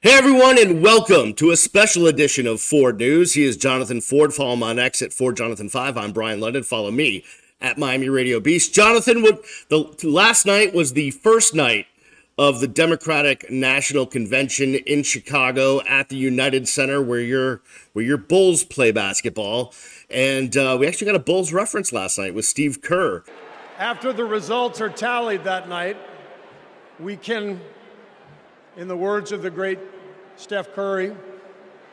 Hey everyone, and welcome to a special edition of Ford News. He is Johnathan Ford. Follow him on X at FordJohnathan5. I'm Brian London. Follow me at MiamiRadioBeast. Jonathan, last night was the first night of the Democratic National Convention in Chicago at the United Center, where your Bulls play basketball. And we actually got a Bulls reference last night with Steve Kerr. After the results are tallied that night, we can, in the words of the great Steph Curry,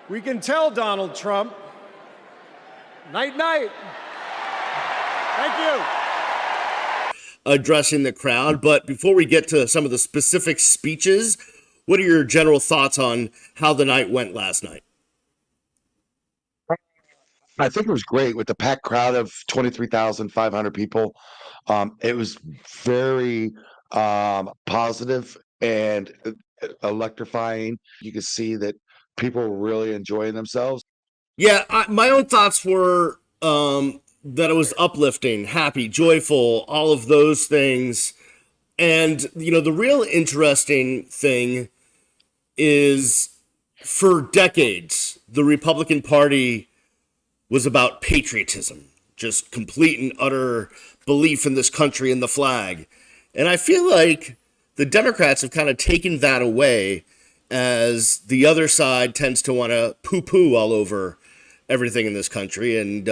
we can tell Donald Trump, night-night. Thank you. Addressing the crowd. But before we get to some of the specific speeches, what are your general thoughts on how the night went last night? I think it was great with the packed crowd of 23,500 people. It was very positive and electrifying. You could see that people were really enjoying themselves. Yeah, my own thoughts were that it was uplifting, happy, joyful, all of those things. And, the real interesting thing is for decades, the Republican Party was about patriotism, just complete and utter belief in this country and the flag. And I feel like the Democrats have kind of taken that away, as the other side tends to want to poo-poo all over everything in this country. And,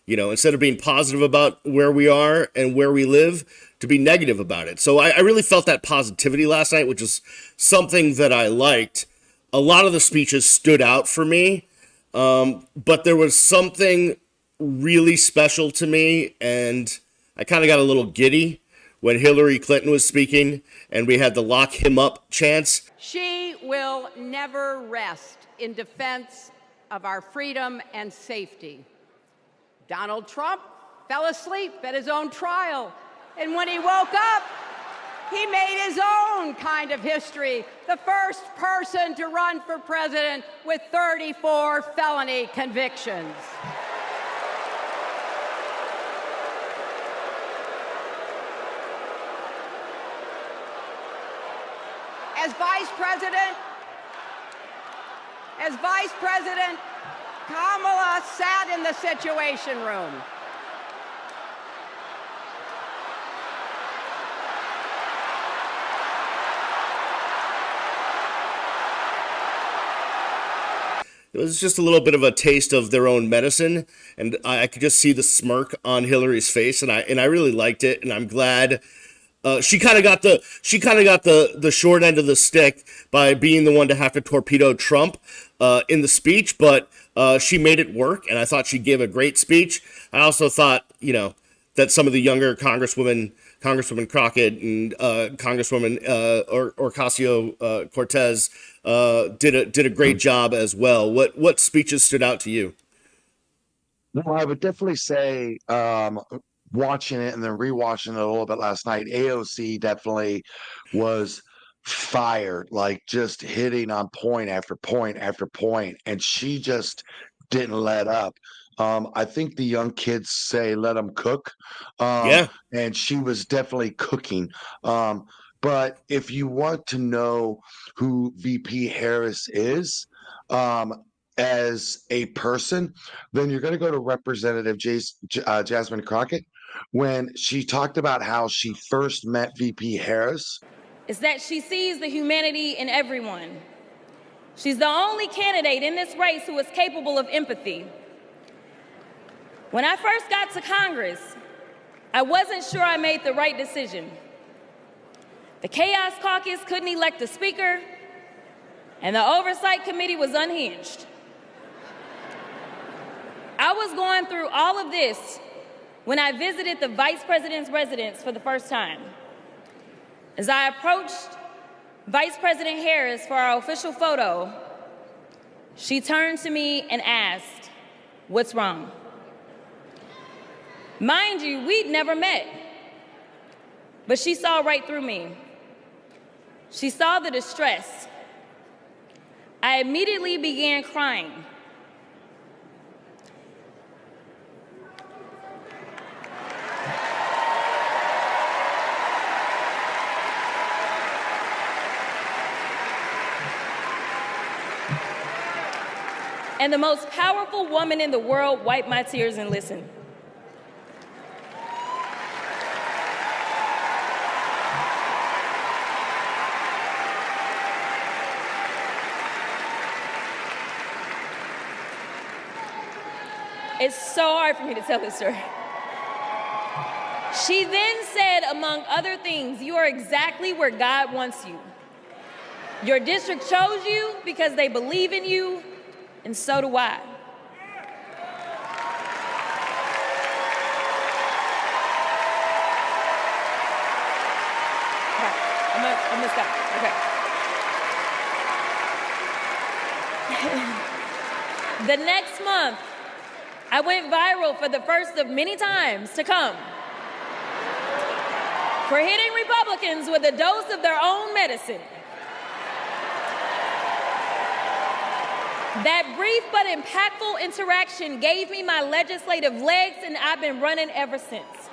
instead of being positive about where we are and where we live, to be negative about it. So I really felt that positivity last night, which is something that I liked. A lot of the speeches stood out for me, but there was something really special to me, and I kind of got a little giddy when Hillary Clinton was speaking and we had the lock him up chants. She will never rest in defense of our freedom and safety. Donald Trump fell asleep at his own trial, and when he woke up, he made his own kind of history, the first person to run for president with 34 felony convictions. As Vice President, Kamala sat in the Situation Room. It was just a little bit of a taste of their own medicine, and I could just see the smirk on Hillary's face, and I really liked it, and I'm glad. She kind of got the short end of the stick by being the one to have to torpedo Trump in the speech, but she made it work, and I thought she gave a great speech. I also thought, that some of the younger Congresswoman Crockett and Congresswoman Ocasio-Cortez did a great job as well. What speeches stood out to you? Well, I would definitely say watching it and then rewatching it a little bit last night, AOC definitely was fired, like just hitting on point after point after point, and she just didn't let up. I think the young kids say let them cook, Yeah. and she was definitely cooking. But if you want to know who VP Harris is, as a person, then you're going to go to Representative Jasmine Crockett. When she talked about how she first met VP Harris, is that she sees the humanity in everyone. She's the only candidate in this race who is capable of empathy. When I first got to Congress, I wasn't sure I made the right decision. The Chaos Caucus couldn't elect a speaker, and the Oversight Committee was unhinged. I was going through all of this when I visited the Vice President's residence for the first time. As I approached Vice President Harris for our official photo, she turned to me and asked, "What's wrong?" Mind you, we'd never met, but she saw right through me. She saw the distress. I immediately began crying. and the most powerful woman in the world wipe my tears and listen. It's so hard for me to tell this story. She then said, among other things, "You are exactly where God wants you. Your district chose you because they believe in you, and so do I." I'm gonna stop. Okay. The next month, I went viral for the first of many times to come for hitting Republicans with a dose of their own medicine. That brief but impactful interaction gave me my legislative legs, and I've been running ever since.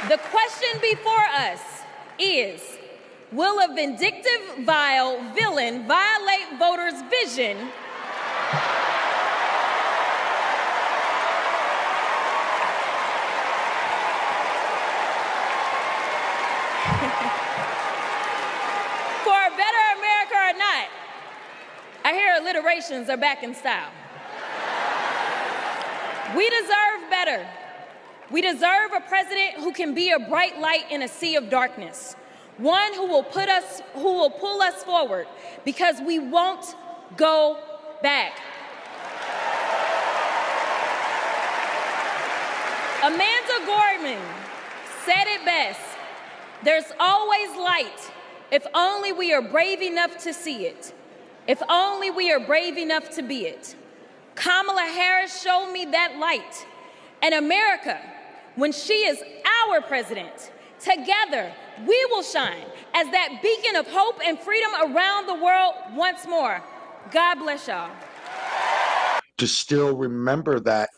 The question before us is, will a vindictive, vile villain violate voters' vision for a better America or not? I hear alliterations are back in style. We deserve better. We deserve a president who can be a bright light in a sea of darkness. One who will pull us forward, because we won't go back. Amanda Gorman said it best: "There's always light if only we are brave enough to see it, if only we are brave enough to be it." Kamala Harris showed me that light. And America, when she is our president, together we will shine as that beacon of hope and freedom around the world once more. God bless y'all. To still remember that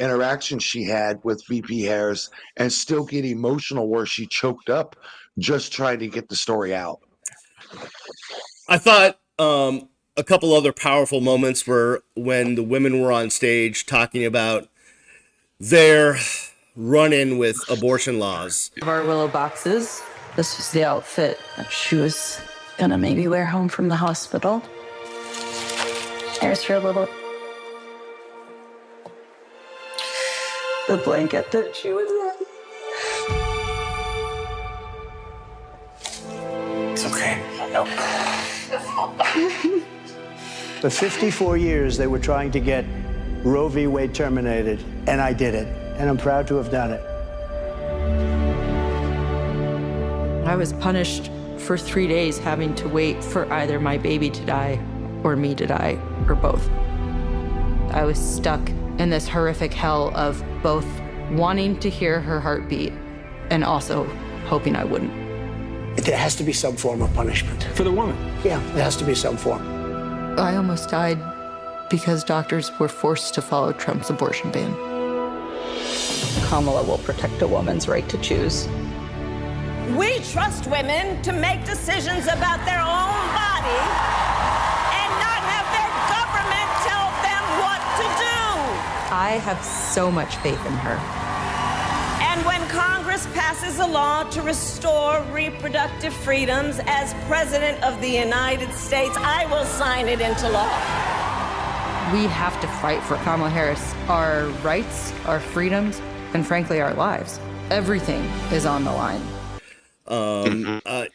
interaction she had with VP Harris and still get emotional where she choked up just trying to get the story out. I thought a couple other powerful moments were when the women were on stage talking about their run-in with abortion laws. Our willow boxes. This was the outfit that she was gonna maybe wear home from the hospital. There's her little... the blanket that she was in. It's okay. Nope. For 54 years, they were trying to get Roe v. Wade terminated, and I did it, and I'm proud to have done it. I was punished for 3 days having to wait for either my baby to die or me to die, or both. I was stuck in this horrific hell of both wanting to hear her heartbeat and also hoping I wouldn't. There has to be some form of punishment. For the woman? Yeah, there has to be some form. I almost died because doctors were forced to follow Trump's abortion ban. Kamala will protect a woman's right to choose. We trust women to make decisions about their own body and not have their government tell them what to do. I have so much faith in her. And when Congress passes a law to restore reproductive freedoms as President of the United States, I will sign it into law. We have to fight for Kamala Harris, our rights, our freedoms, and frankly, our lives. Everything is on the line.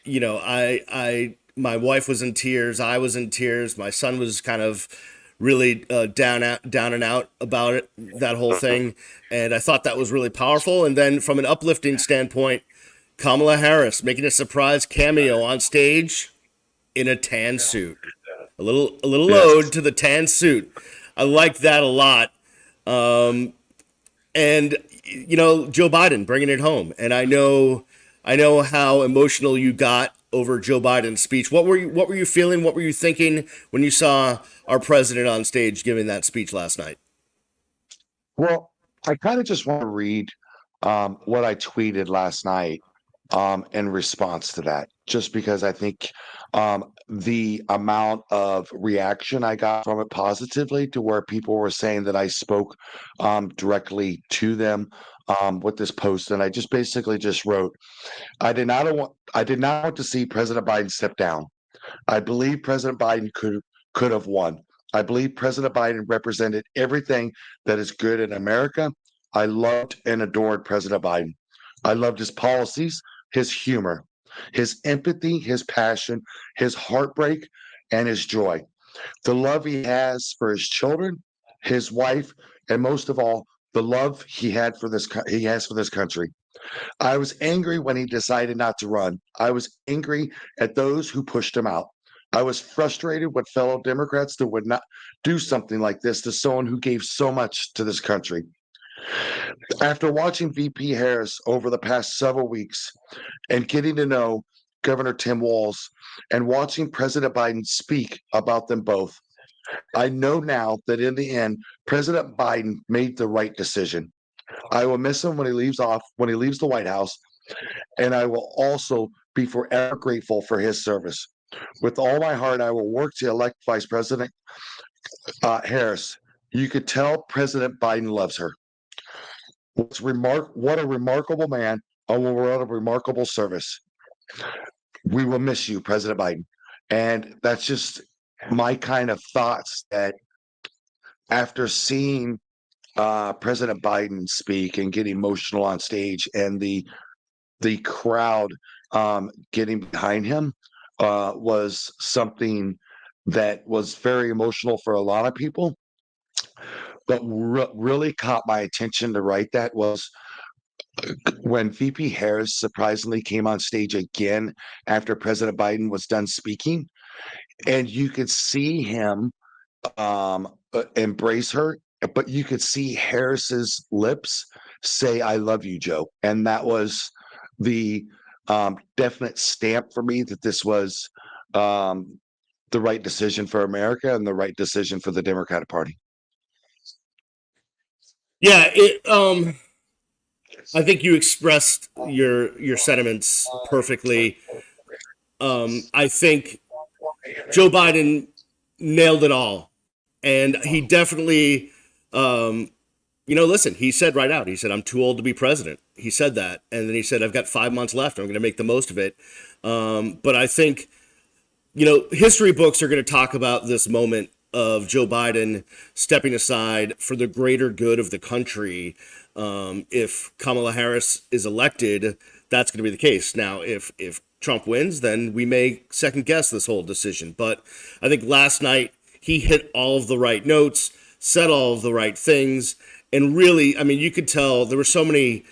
You know, my wife was in tears. I was in tears. My son was kind of really down and out about it, that whole thing. And I thought that was really powerful. And then from an uplifting standpoint, Kamala Harris making a surprise cameo on stage in a tan suit. A little ode to the tan suit. I like that a lot. And you know, Joe Biden bringing it home. And I know how emotional you got over Joe Biden's speech. What were you feeling? What were you thinking when you saw our president on stage giving that speech last night? Well, I kind of just want to read what I tweeted last night in response to that, just because I think the amount of reaction I got from it positively, to where people were saying that I spoke directly to them with this post, and I just basically just wrote, I did not want to see President Biden step down. I believe President Biden could have won. I believe President Biden represented everything that is good in America. I loved and adored President Biden. I loved his policies, his humor, his empathy, his passion, his heartbreak, and his joy. The love he has for his children, his wife, and most of all, the love he has for this country. I was angry when he decided not to run. I was angry at those who pushed him out. I was frustrated with fellow Democrats that would not do something like this to someone who gave so much to this country. After watching VP Harris over the past several weeks and getting to know Governor Tim Walz and watching President Biden speak about them both, I know now that in the end, President Biden made the right decision. I will miss him when he leaves the White House, and I will also be forever grateful for his service. With all my heart, I will work to elect Vice President Harris. You could tell President Biden loves her. What a remarkable man, and what a remarkable service. We will miss you, President Biden. And that's just my kind of thoughts, that after seeing President Biden speak and get emotional on stage, and the crowd getting behind him was something that was very emotional for a lot of people. But really caught my attention to write that was when VP Harris surprisingly came on stage again after President Biden was done speaking, and you could see him embrace her, but you could see Harris's lips say, "I love you, Joe." And that was the definite stamp for me that this was the right decision for America and the right decision for the Democratic Party. Yeah, I think you expressed your sentiments perfectly. I think Joe Biden nailed it all, and he definitely, listen. He said right out. He said, "I'm too old to be president." He said that, and then he said, "I've got 5 months left. I'm going to make the most of it." But I think, history books are going to talk about this moment of Joe Biden stepping aside for the greater good of the country. If Kamala Harris is elected, that's going to be the case. Now, if Trump wins, then we may second guess this whole decision. But I think last night he hit all of the right notes, said all of the right things, and really, I mean, you could tell there were so many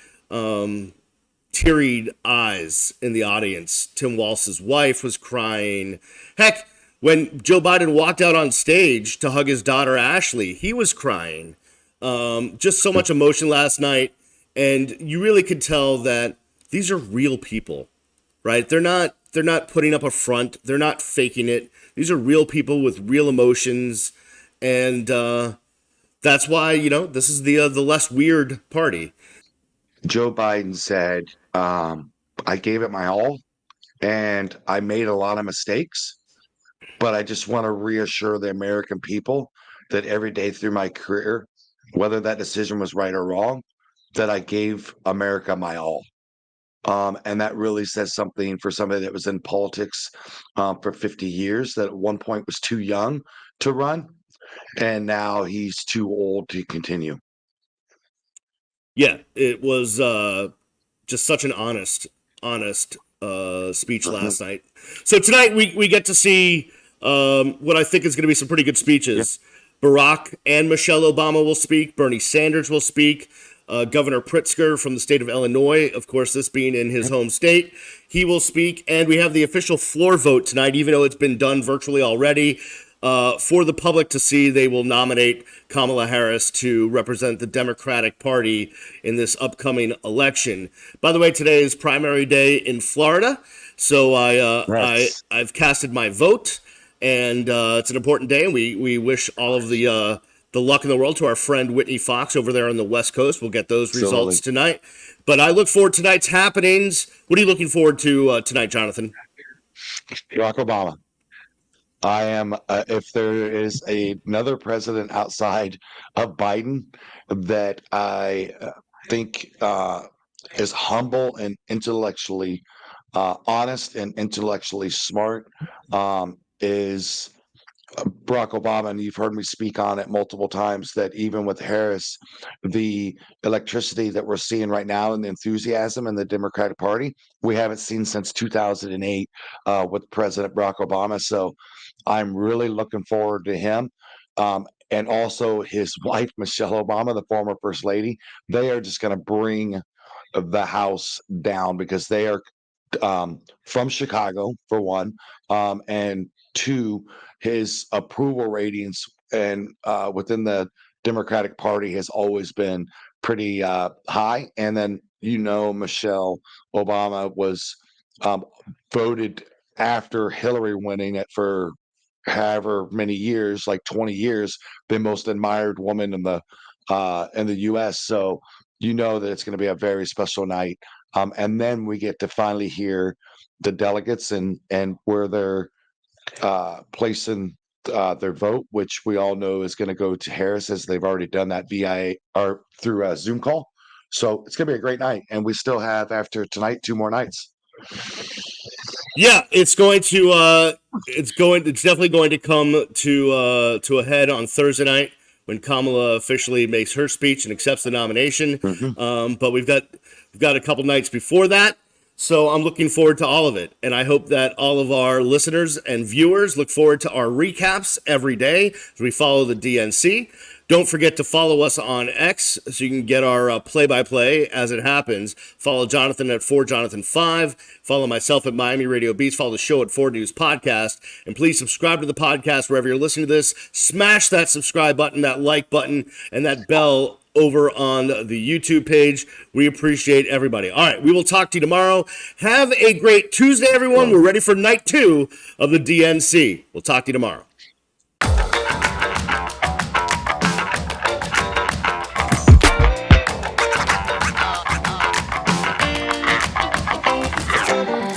teary-eyed eyes in the audience. Tim Walz's wife was crying. Heck, when Joe Biden walked out on stage to hug his daughter Ashley, he was crying. Just so much emotion last night, and you really could tell that these are real people, right? They're not putting up a front. They're not faking it. These are real people with real emotions, and that's why this is the less weird party. Joe Biden said, "I gave it my all, and I made a lot of mistakes, but I just want to reassure the American people that every day through my career, whether that decision was right or wrong, that I gave America my all." And that really says something for somebody that was in politics for 50 years, that at one point was too young to run, and now he's too old to continue. Yeah, it was just such an honest speech last night. So tonight we get to see what I think is going to be some pretty good speeches. Yeah. Barack and Michelle Obama will speak. Bernie Sanders will speak. Governor Pritzker from the state of Illinois, of course, this being in his home state, he will speak. And we have the official floor vote tonight, even though it's been done virtually already. For the public to see, they will nominate Kamala Harris to represent the Democratic Party in this upcoming election. By the way, today is primary day in Florida, so I've casted my vote, and it's an important day, and we wish all of the the luck in the world to our friend Whitney Fox over there on the West Coast. We'll get those results tonight. But I look forward to tonight's happenings. What are you looking forward to tonight, Jonathan? Barack Obama. I am, if there is another president outside of Biden that I think is humble and intellectually honest and intellectually smart, is Barack Obama, and you've heard me speak on it multiple times, that even with Harris, the electricity that we're seeing right now and the enthusiasm in the Democratic Party, we haven't seen since 2008 with President Barack Obama. So I'm really looking forward to him. And also his wife, Michelle Obama, the former First Lady. They are just going to bring the House down because they are from Chicago, for one, and two, his approval ratings and within the Democratic Party has always been pretty high. And then, Michelle Obama was voted after Hillary winning it for however many years, like 20 years, the most admired woman in the U.S. So that it's going to be a very special night. And then we get to finally hear the delegates and where they're placing their vote, which we all know is going to go to Harris, as they've already done that via or through a Zoom call. So it's going to be a great night, and we still have, after tonight, 2 more nights. Yeah, it's definitely going to come to a head on Thursday night when Kamala officially makes her speech and accepts the nomination. But we've got a couple nights before that. So I'm looking forward to all of it. And I hope that all of our listeners and viewers look forward to our recaps every day as we follow the DNC. Don't forget to follow us on X so you can get our play-by-play as it happens. Follow Johnathan at FordJohnathan5. Follow myself at MiamiRadioBeast. Follow the show at Ford News Podcast. And please subscribe to the podcast wherever you're listening to this. Smash that subscribe button, that like button, and that bell over on the YouTube page. We appreciate everybody. All right, we will talk to you tomorrow. Have a great Tuesday, everyone. We're ready for night 2 of the DNC. We'll talk to you tomorrow.